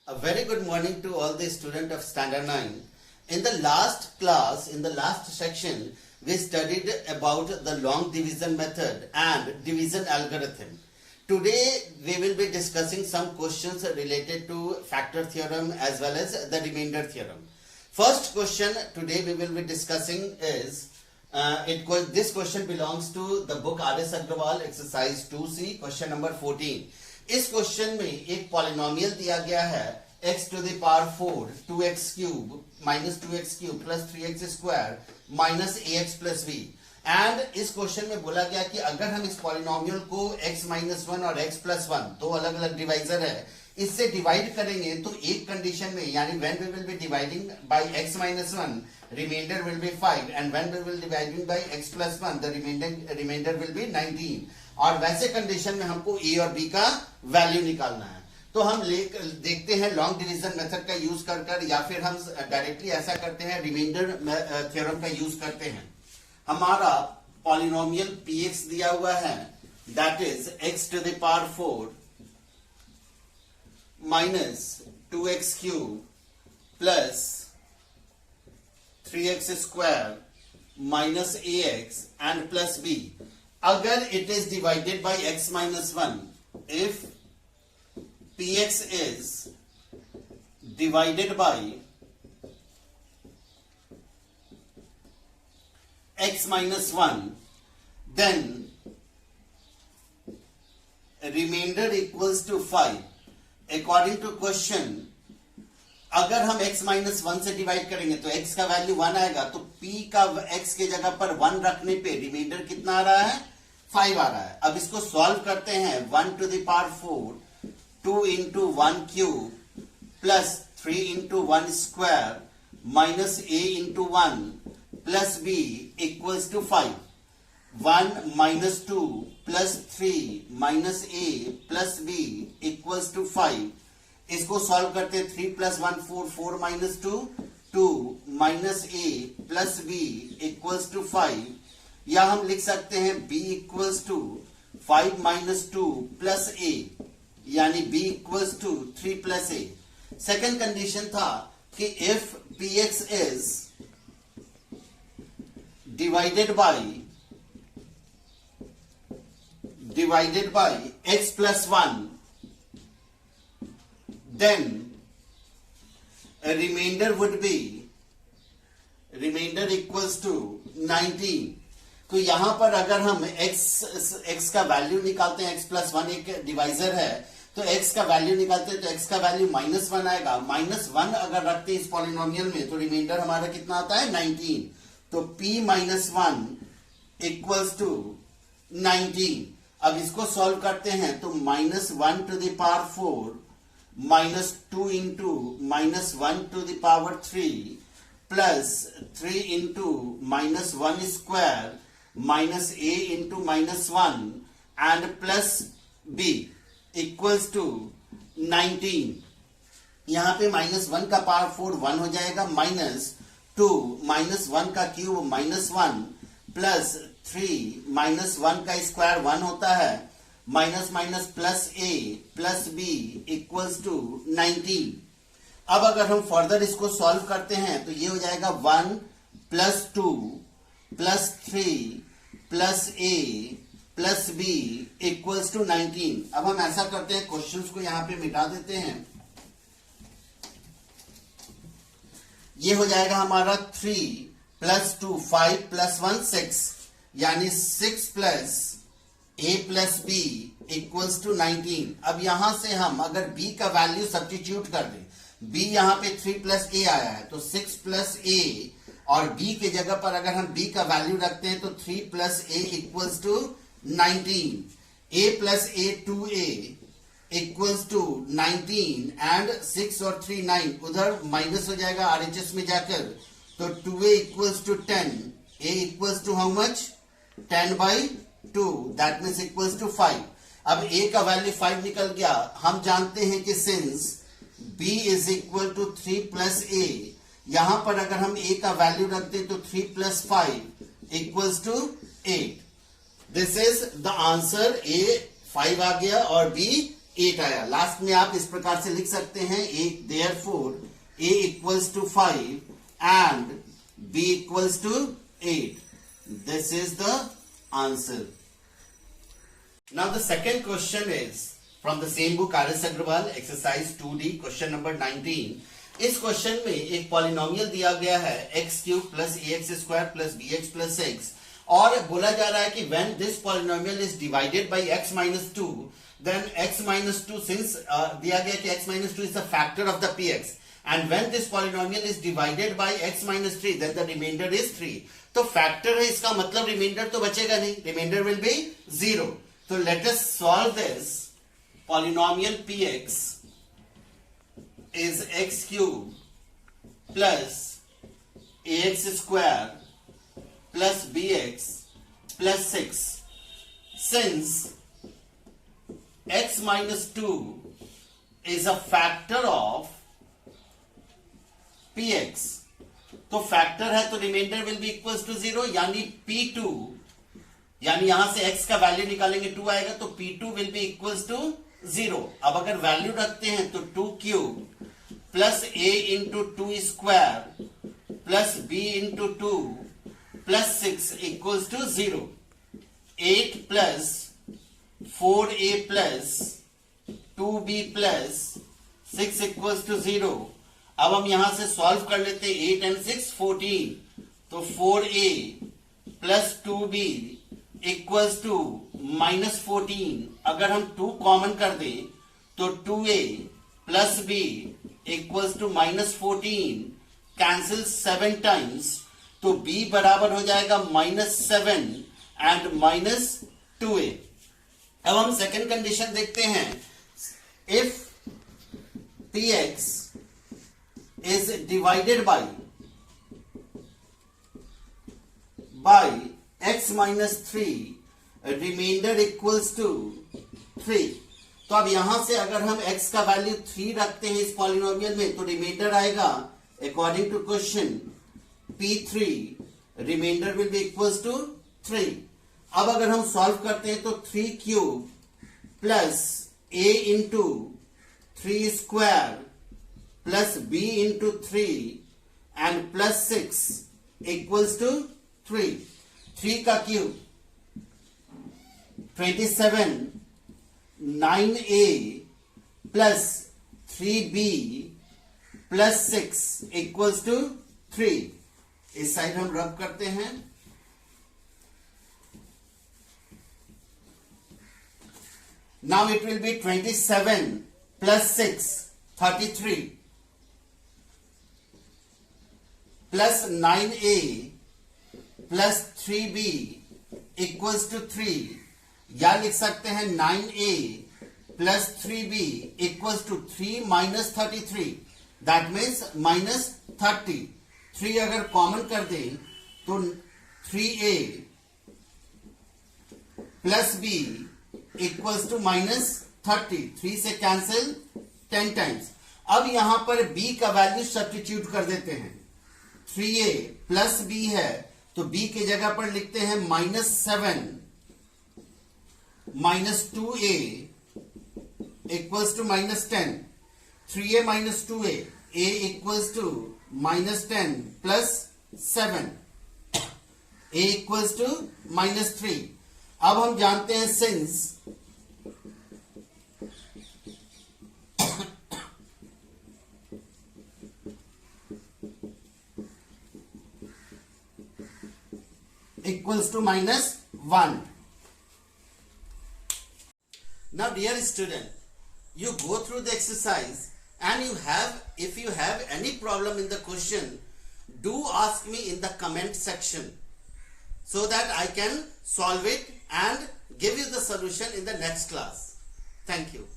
A very good morning to all the students of Standard 9. In the last class, in the last section, we studied about the long division method and division algorithm. Today, we will be discussing some questions related to factor theorem as well as the remainder theorem. First question today we will be discussing is, this question belongs to the book R.S. Agrawal, exercise 2C, question number 14. इस question में एक polynomial दिया गया है x to the power 4 2x cube minus 2x cube plus 3x square minus ax plus b. And इस question में बोला गया कि अगर हम इस पॉलिनोमियल को x minus 1 और x plus 1 दो अलग अलग डिवाइजर है इससे डिवाइड करेंगे तो एक कंडीशन में यानी when we will be dividing by x minus 1 remainder will be 5 and when we will dividing by x plus 1 the remainder will be 19 और वैसे कंडीशन में हमको a और b का वैल्यू निकालना है। तो हम देखते हैं लॉन्ग डिवीजन मेथड का यूज कर या फिर हम डायरेक्टली ऐसा करते हैं रिमाइंडर थ्योरम का यूज करते हैं। हमारा पॉलिनोमियल px दिया हुआ है that is x to the power 4 minus 2x cube plus 3x square minus ax and plus b. अगर it is divided by x minus 1, if px is divided by x minus 1, then remainder equals to 5. According to question, अगर हम x minus 1 से divide करेंगे तो x का value 1 आएगा, तो p का x के जगह पर 1 रखने पे रिमाइंडर कितना आ रहा है 5 आ रहा है। अब इसको सॉल्व करते हैं 1 to the power 4 2 into 1 cube plus 3 into 1 square minus a into 1 plus b equals to 5. 1 minus 2 plus 3 minus a plus b equals to 5. इसको सॉल्व करते 3 plus 1 4 4 minus 2 2 minus a plus b equals to 5. या हम लिख सकते हैं b equals to 5 minus 2 plus a यानी b equals to 3 plus a. Second condition था कि if px is divided by x plus 1, then a remainder equals to 19. तो यहां पर अगर हम x का वैल्यू निकालते हैं, x plus 1 एक डिवाइजर है, तो x का वैल्यू निकालते हैं तो x का वैल्यू -1 आएगा। -1 अगर रखते हैं इस पॉलिनोमियल में तो रिमाइंडर हमारा कितना आता है 19। तो p minus 1 इक्वल्स टू 19। अब इसको सॉल्व करते हैं तो -1 to the power 4 minus 2 into minus 1 to the power 3 plus 3 into minus 1 square minus a into minus 1 and plus b equals to 19. यहां पे -1 का पावर 4 1 हो जाएगा, -2 -1 का क्यूब -1 प्लस 3 -1 का स्क्वायर 1 होता है, minus minus plus a plus b equals to 19। अब अगर हम फर्दर इसको सॉल्व करते हैं तो ये हो जाएगा 1 plus 2 plus 3 plus a plus b equals to 19। अब हम ऐसा करते हैं क्वेश्चंस को यहां पे मिटा देते हैं। ये हो जाएगा हमारा 3 प्लस 2 5 प्लस 1 6 यानी 6 plus a plus b equals to 19। अब यहां से हम अगर b का वैल्यू सब्स्टिट्यूट कर दें, b यहां पे 3 प्लस a आया है तो 6 प्लस a और b के जगह पर अगर हम b का वैल्यू रखते हैं तो 3 plus a equals to 19। a plus a 2a equals to 19 and 6 और 3 9 उधर माइनस हो जाएगा RHS में जाकर, तो 2a equals to 10, a equals to how much 10/2 that means equals to 5। अब a का वैल्यू 5 निकल गया। हम जानते हैं कि since b is equal to 3 plus a, यहां पर अगर हम a का वैल्यू रखते तो 3 plus 5 equals to 8। This is the answer. a 5 आ गया और b 8 आया। लास्ट में आप इस प्रकार से लिख सकते हैं, therefore a equals to 5 and b equals to 8. This is the answer. Now the second question is from the same book R.S. Agrawal, exercise 2D, question number 19. इस क्वेश्चन में एक पॉलिनोमियल दिया गया है x cube plus ax square plus bx plus x, और बोला जा रहा है कि when this polynomial is divided by x minus 2, then x minus 2, since दिया गया कि x minus 2 is the factor of the px, and when this polynomial is divided by x minus 3, then the remainder is 3. तो factor है, इसका मतलब reminder तो बचेगा नहीं, रिमाइंडर विल बी 0. तो let us solve this. Polynomial px is x cube plus ax square plus bx plus 6. Since x minus 2 is a factor of px, तो factor है तो remainder will be equals to 0, यानी p2, यानी यहां से x का value निकालेंगे 2 आएगा, तो p2 will be equals to 0. अब अगर वैल्यू रखते हैं तो 2 cube plus a into 2 square plus b into 2 plus 6 equals to 0. 8 plus 4a plus 2b plus 6 equals to 0. अब हम यहां से सॉल्व कर लेते हैं. 8 and 6 14, तो 4a plus 2b equals to minus 14. अगर हम 2 कॉमन कर दें तो 2a plus b equals to minus 14, cancel 7 times, तो b बराबर हो जाएगा माइनस 7 एंड माइनस 2a. अब हम सेकेंड कंडीशन देखते हैं. If px is divided by x minus 3, remainder equals to 3. तो अब यहां से अगर हम x का वैल्यू 3 रखते हैं इस पॉलिनोमियल में, तो रिमाइंडर आएगा according to question p3, remainder will be equals to 3. अब अगर हम सॉल्व करते हैं तो 3 cube plus a into 3 square plus b into 3 and plus 6 equals to 3. 3 का cube 27, 9a plus 3b plus 6 equals to 3. इस साइड हम रब करते हैं. Now it will be 27 plus 6, 33 plus 9a plus 3b equals to 3. या लिख सकते हैं 9a plus 3b equals to 3 minus 33. That means minus 30. 3 अगर कॉमन कर दें तो 3a plus b equals to minus 30. 3 से कैंसिल 10 टाइम्स. अब यहां पर b का वैल्यू सब्स्टिट्यूट कर देते हैं. 3a प्लस b है तो b की जगह पर लिखते हैं minus 7 minus 2a equals to minus 10. 3a minus 2a, a equals to minus 10 plus 7, a equals to minus 3. अब हम जानते हैं since equals to minus 1. Now dear student, you go through the exercise and if you have any problem in the question, do ask me in the comment section so that I can solve it and give you the solution in the next class. Thank you.